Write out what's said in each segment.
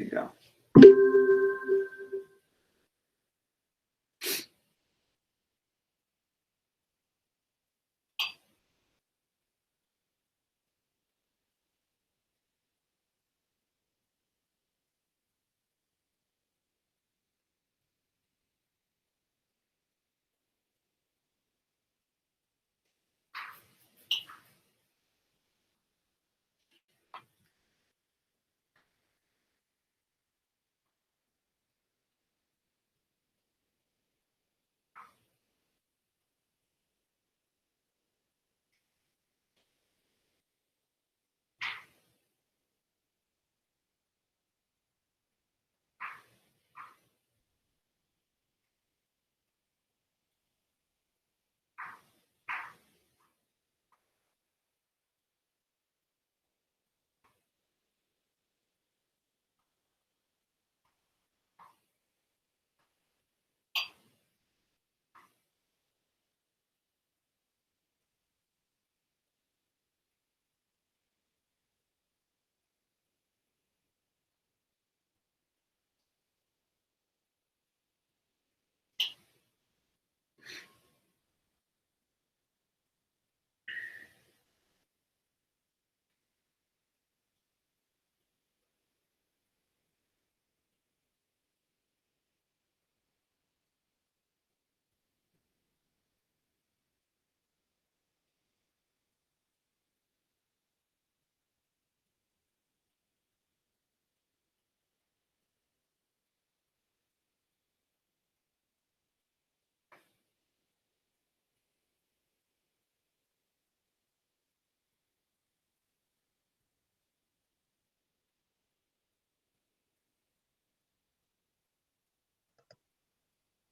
There you go.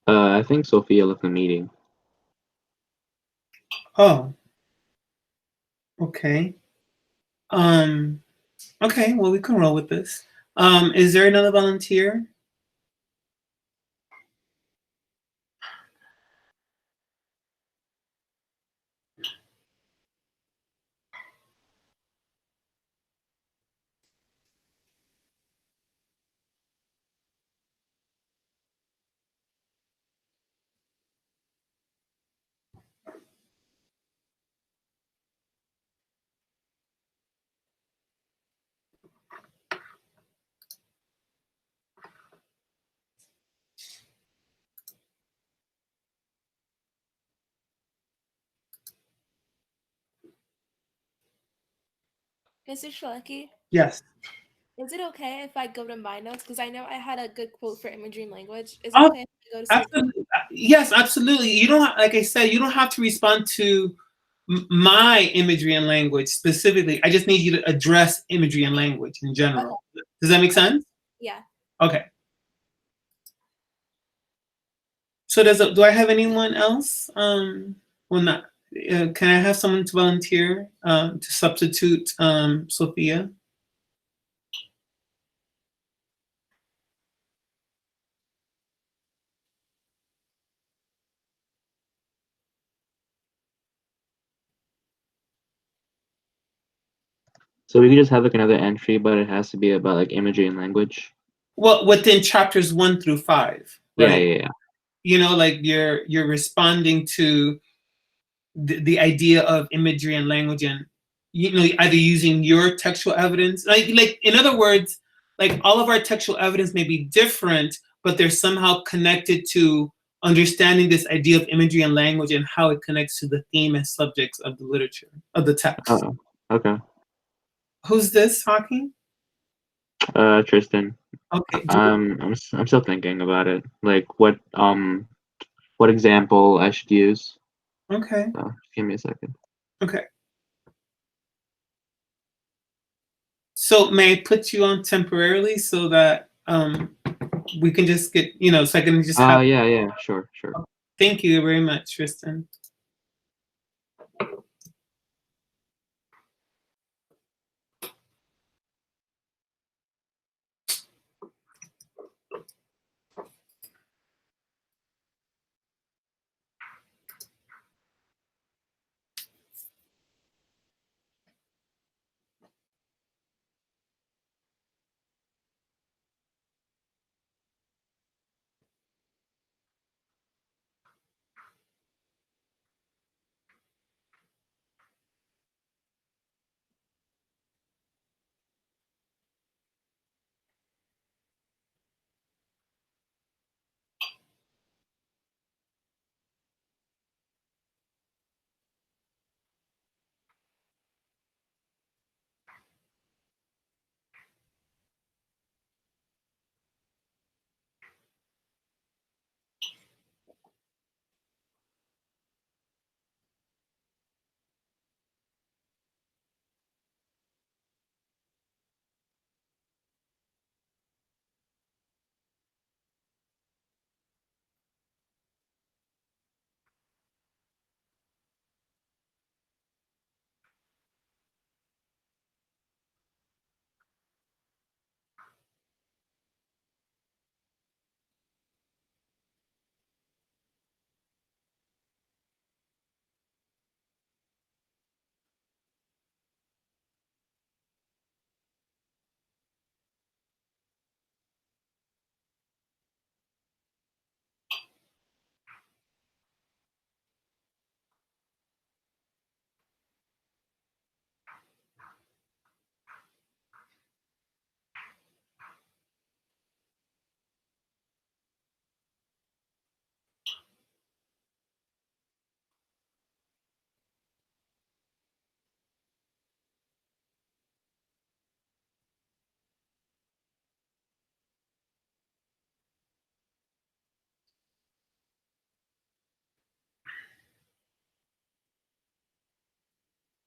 I think Sophia left the meeting. Oh. Okay. Okay, well, we can roll with this. Is there another volunteer? Mr. Shlecky? Yes. Is it okay if I go to my notes? Because I know I had a good quote for imagery and language. Is it Oh, okay if I go to absolutely. Yes, absolutely. You don't, like I said, you don't have to respond to my imagery and language specifically. I just need you to address imagery and language in general. Okay. Does that make sense? Yeah. Okay. So do I have anyone else? Well, not. Can I have someone to volunteer to substitute Sophia? So we could just have like another entry, but it has to be about like imagery and language. Well, within chapters 1 through 5, right? Yeah. You know, like you're responding to the idea of imagery and language, and you know, either using your textual evidence, like in other words, like all of our textual evidence may be different, but they're somehow connected to understanding this idea of imagery and language and how it connects to the theme and subjects of the literature of the text. Oh, okay. Who's this talking? Tristan. Okay. I'm still thinking about it. Like what example I should use. Okay. Give me a second. Okay. So may I put you on temporarily so that we can just get, you know, so I can just have. Yeah, sure. Thank you very much, Tristan.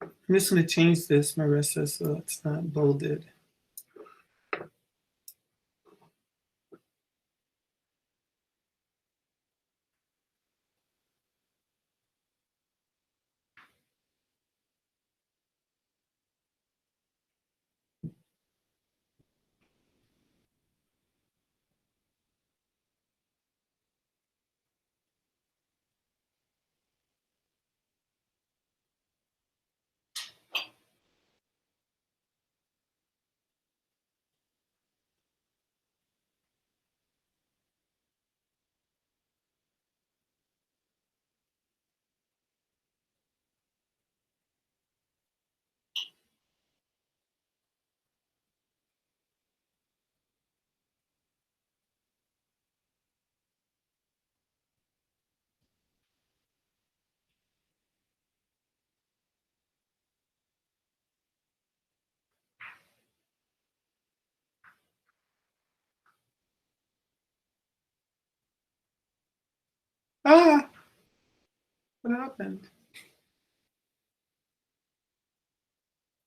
I'm just going to change this, Marissa, so it's not bolded. Ah, what happened?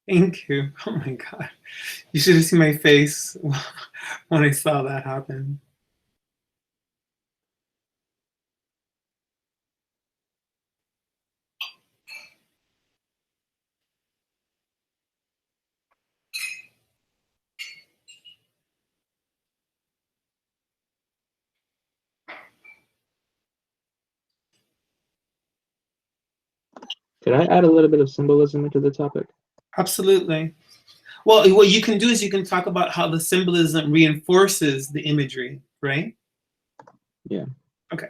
Thank you. Oh my God. You should have seen my face when I saw that happen. Could I add a little bit of symbolism into the topic? Absolutely. Well, what you can do is you can talk about how the symbolism reinforces the imagery, right? Yeah. Okay.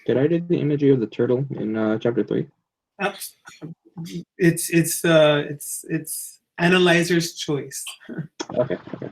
Did I do the imagery of the turtle in chapter 3? Abs- it's analyzer's choice. Okay. Okay.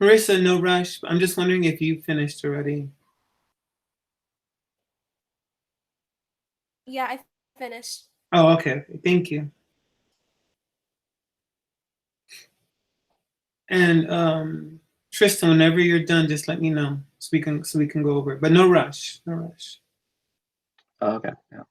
Marissa, no rush. I'm just wondering if you finished already. Yeah, I finished. Oh, okay. Thank you. And Tristan, whenever you're done, just let me know so we can go over it. But no rush. No rush. Oh, okay. Yeah.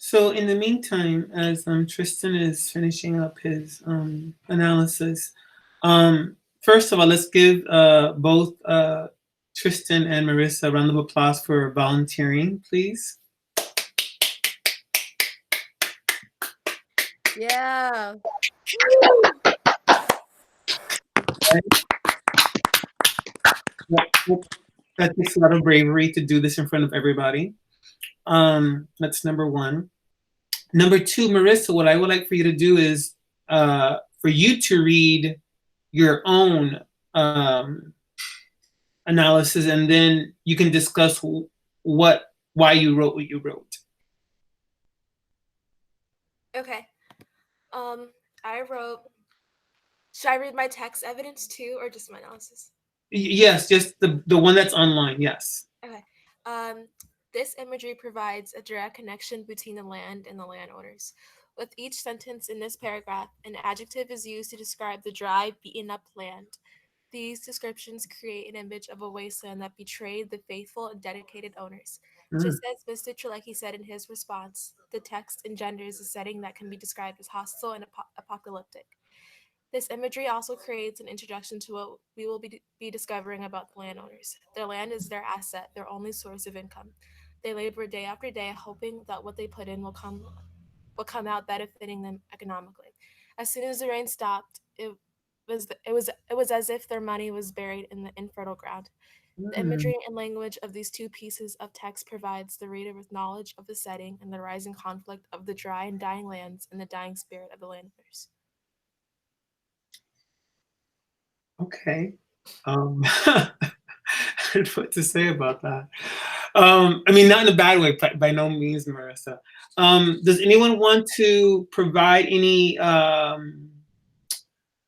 So in the meantime, as Tristan is finishing up his analysis, first of all, let's give both Tristan and Marissa a round of applause for volunteering, please. Yeah. That takes a lot of bravery to do this in front of everybody. That's number one. Number two, Marissa, what I would like for you to do is for you to read your own analysis, and then you can discuss why you wrote what you wrote. Okay. I wrote. Should I read my text evidence too, or just my analysis? Yes, just the one that's online. Yes. Okay. This imagery provides a direct connection between the land and the landowners. With each sentence in this paragraph, an adjective is used to describe the dry, beaten-up land. These descriptions create an image of a wasteland that betrayed the faithful and dedicated owners. Just as Mr. Chalecki said in his response, the text engenders a setting that can be described as hostile and apocalyptic. This imagery also creates an introduction to what we will be discovering about the landowners. Their land is their asset, their only source of income. They labor day after day, hoping that what they put in will come out benefiting them economically. As soon as the rain stopped, it was as if their money was buried in the infertile ground. The imagery and language of these two pieces of text provides the reader with knowledge of the setting and the rising conflict of the dry and dying lands and the dying spirit of the landowners. Okay. I don't know what to say about that. I mean, not in a bad way, by no means, Marissa. Does anyone want to provide any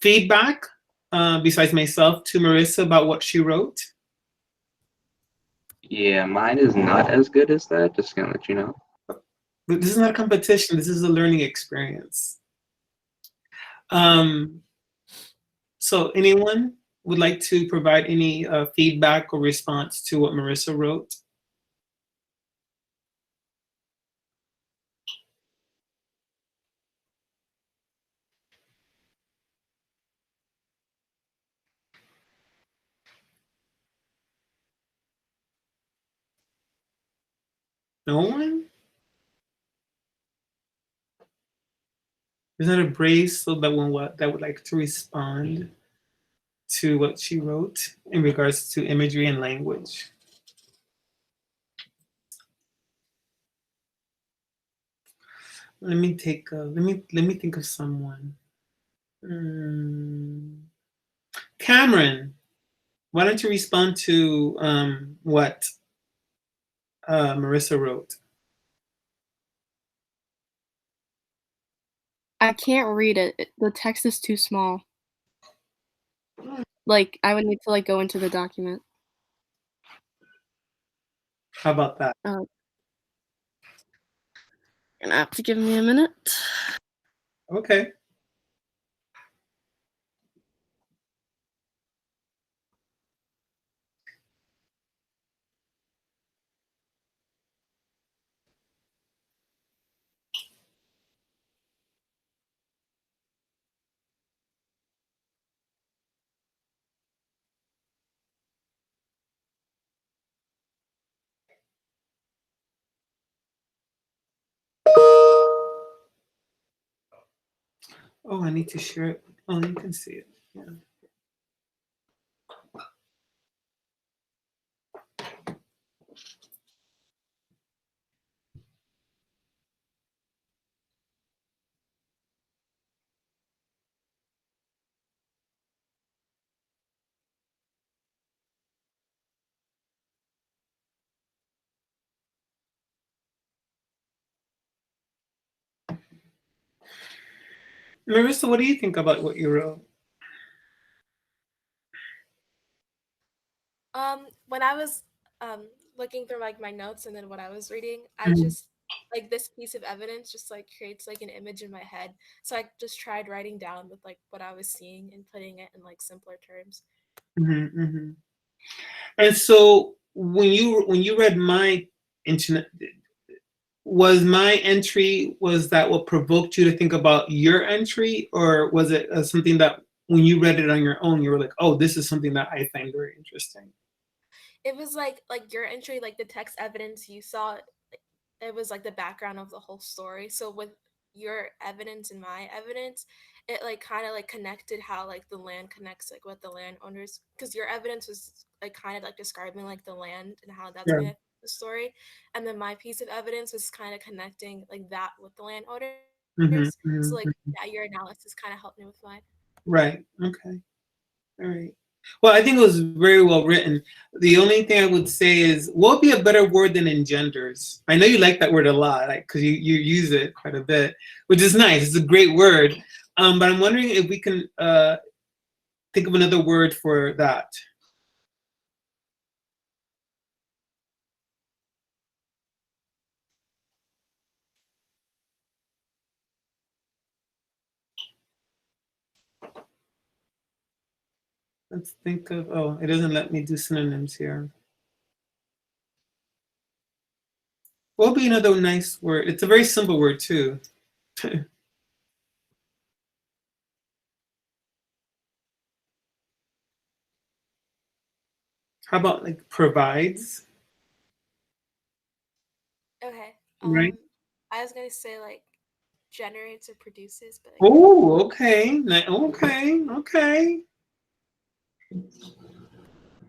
feedback besides myself to Marissa about what she wrote? Yeah, mine is not as good as that. Just gonna let you know. But this is not a competition. This is a learning experience. So anyone would like to provide any feedback or response to what Marissa wrote? No one? Is that a brave soul that would like to respond to what she wrote in regards to imagery and language? Let me think of someone. Cameron, why don't you respond to what Marissa wrote? I can't read it. The text is too small. Like, I would need to, like, go into the document. How about that? Gonna have to give me a minute. Okay. Oh, I need to share it. Oh, you can see it. Yeah. Marissa, what do you think about what you wrote? When I was looking through like my notes and then what I was reading, I Mhm. just like this piece of evidence just like creates like an image in my head. So I just tried writing down with like what I was seeing and putting it in like simpler terms. And so when you read my internet, was my entry, was that what provoked you to think about your entry, or was it something that when you read it on your own, you were like, oh, this is something that I find very interesting? It was like your entry, like the text evidence you saw, it was like the background of the whole story. So with your evidence and my evidence, it like kind of like connected how like the land connects like with the landowners, because your evidence was like kind of like describing like the land and how that's Sure. connected to the story, and then my piece of evidence was kind of connecting like that with the landowners. Mhm, So mhm, like mhm. yeah, your analysis kind of helped me with mine. Right. Okay. All right. Well, I think it was very well written. The only thing I would say is, what would be a better word than engenders? I know you like that word a lot, because you use it quite a bit, which is nice. It's a great word. But I'm wondering if we can think of another word for that. Let's think of, oh, it doesn't let me do synonyms here. What would be another nice word? It's a very simple word too. How about like provides, Okay. right? I was gonna say like generates or produces, but I guess Oh, okay. Okay, okay.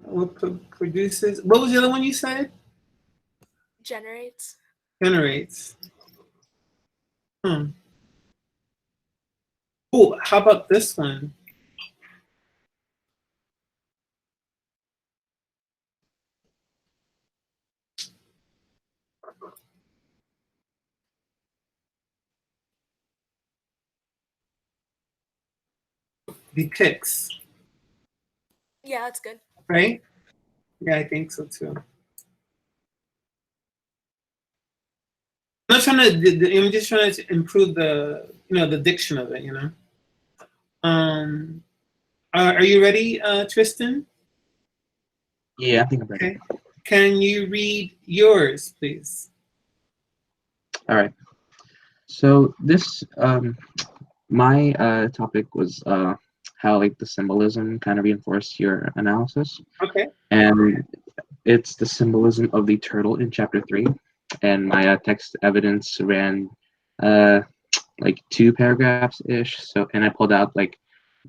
What produces? What was the other one you said? generates. Generates. Hmm. Oh, how about this one? Depicts, Yeah, that's good. right? Yeah, I think so too. I'm not trying to. I'm just trying to improve the diction of it. Um, are you ready, Tristan? Yeah, I think I'm ready. Okay. Can you read yours, please? All right. So this my topic was how like the symbolism kind of reinforced your analysis, Okay. and it's the symbolism of the turtle in chapter 3, and my text evidence ran uh like 2 paragraphs ish. So and I pulled out like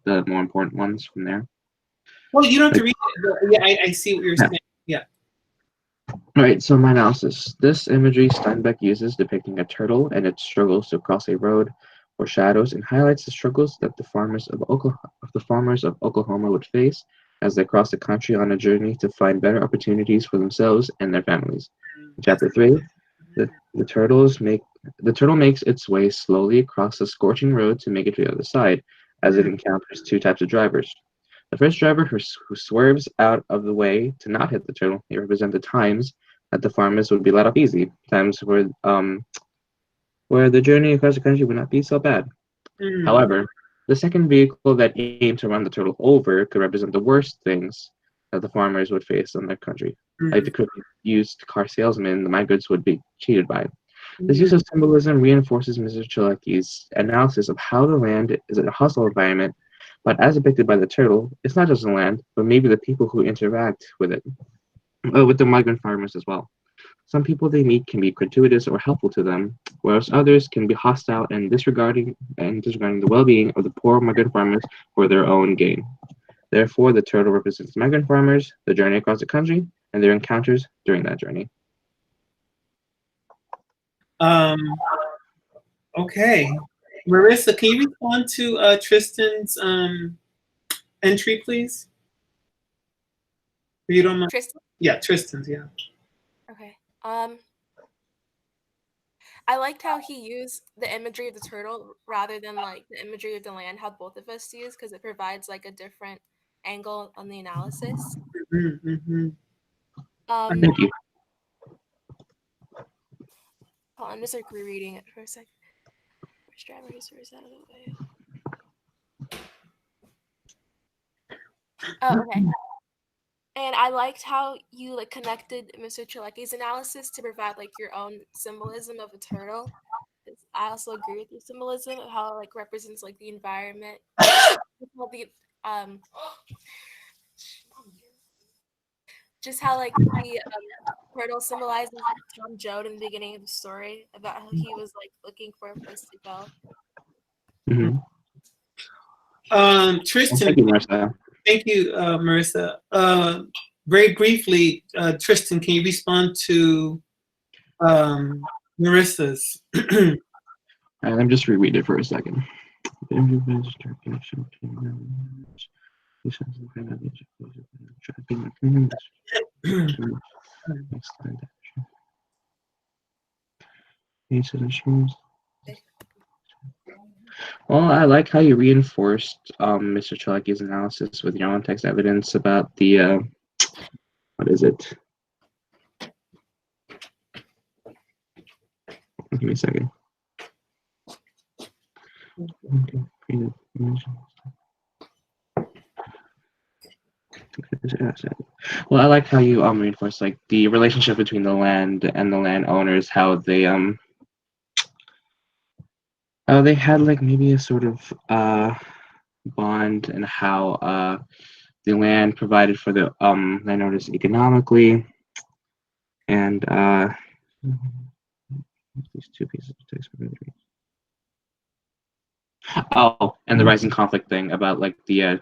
the more important ones from there. Well, you don't have to Like, read it. But yeah, I see what you're yeah. saying. Yeah. All right, so my analysis. This imagery Steinbeck uses depicting a turtle and its struggles to cross a road or shadows and highlights the struggles that the farmers of Oklahoma would face as they cross the country on a journey to find better opportunities for themselves and their families. In That's, chapter 3, the turtle makes its way slowly across the scorching road to make it to the other side as it encounters 2 types of drivers. The first driver who swerves out of the way to not hit the turtle, they represent the times that the farmers would be let off easy, times where the journey across the country would not be so bad. mm, However, the second vehicle that aimed to run the turtle over could represent the worst things that the farmers would face in their country, like the mm, crooked used car salesman the migrants would be cheated by. This mm, use of symbolism reinforces Mr. Chalecki's analysis of how the land is a hostile environment, but as depicted by the turtle, it's not just the land, but maybe the people who interact with it, with the migrant farmers as well. Some people they meet can be gratuitous or helpful to them, whereas others can be hostile and disregarding the well-being of the poor migrant farmers for their own gain. Therefore, the turtle represents migrant farmers, the journey across the country, and their encounters during that journey. um, okay. Marissa, can you respond to Tristan's entry, please? If you don't mind. Tristan. Yeah, Tristan's. Yeah. Okay. I liked how he used the imagery of the turtle rather than like the imagery of the land, how both of us use, because it provides like a different angle on the analysis. Mm-hmm, mm-hmm. Um, Thank you. hold on, I'm just like rereading it for a second. Which driver who swerves out of the way? Oh, okay. And I liked how you like connected Mr. Chalecki's analysis to provide like your own symbolism of a turtle. I also agree with your symbolism of how it like represents like the environment. Um, just how like the turtle symbolizes Tom Joad in the beginning of the story about how he was like looking for a place to go. Tristan, Thank you, Marissa. thank you, Marissa. Very briefly, Tristan, can you respond to Marissa's? Let me just reread it for a second. Well, I like how you reinforced Mr. Chalecki's analysis with your own text evidence about the what is it? Give me a second. Well, I like how you reinforce like the relationship between the land and the landowners, how they had like maybe a sort of bond, and how the land provided for the landowners economically, and these two pieces of text. Oh, and the rising conflict thing about like the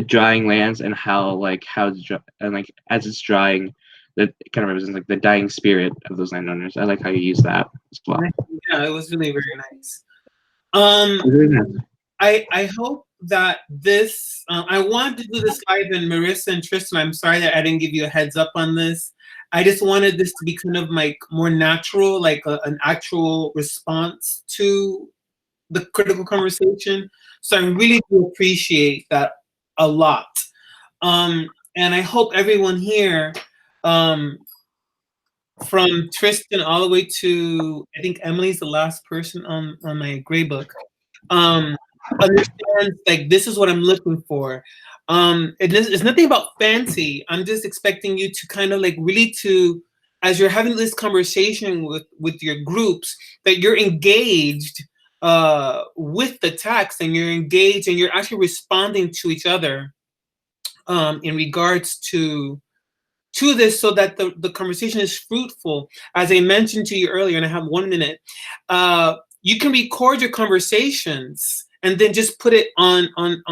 drying lands, and how and like as it's drying, that kind of represents like the dying spirit of those landowners. I like how you use that as well. Yeah, it was really very nice. I hope that this. I wanted to do this live, and Marissa and Tristan, I'm sorry that I didn't give you a heads up on this. I just wanted this to be kind of like more natural, like an actual response to the critical conversation. So I really do appreciate that a lot. And I hope everyone here, from Tristan all the way to, I think Emily's the last person on my gray book, understands like this is what I'm looking for. It's nothing about fancy. I'm just expecting you to kind of like really as you're having this conversation with your groups, that you're engaged with the text, and you're engaged and you're actually responding to each other in regards to this, so that the conversation is fruitful. As I mentioned to you earlier, and I have 1 minute, you can record your conversations and then just put it on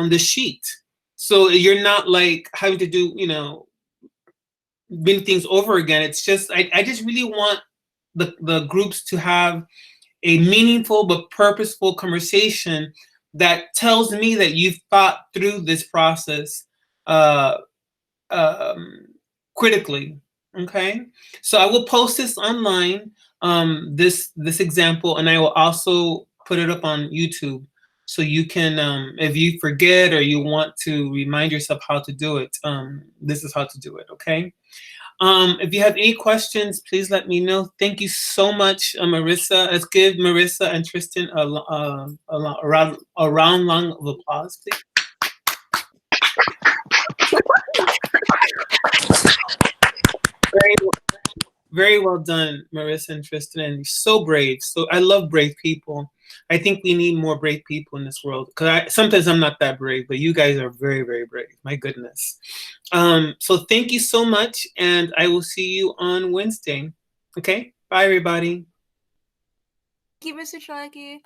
the sheet. So you're not like having to do, many things over again. It's just, I just really want the groups to have a meaningful but purposeful conversation that tells me that you've thought through this process critically. Okay, so I will post this online, this example, and I will also put it up on YouTube, so you can, if you forget or you want to remind yourself how to do it, this is how to do it. Okay. If you have any questions, please let me know. Thank you so much, Marissa. Let's give Marissa and Tristan a round long of applause, please. Very well done, Marissa and Tristan, and you're so brave. So I love brave people. I think we need more brave people in this world, because sometimes I'm not that brave, but you guys are very, very brave. My goodness. So thank you so much, and I will see you on Wednesday. Okay, bye everybody. Thank you, Mr. Chalecki.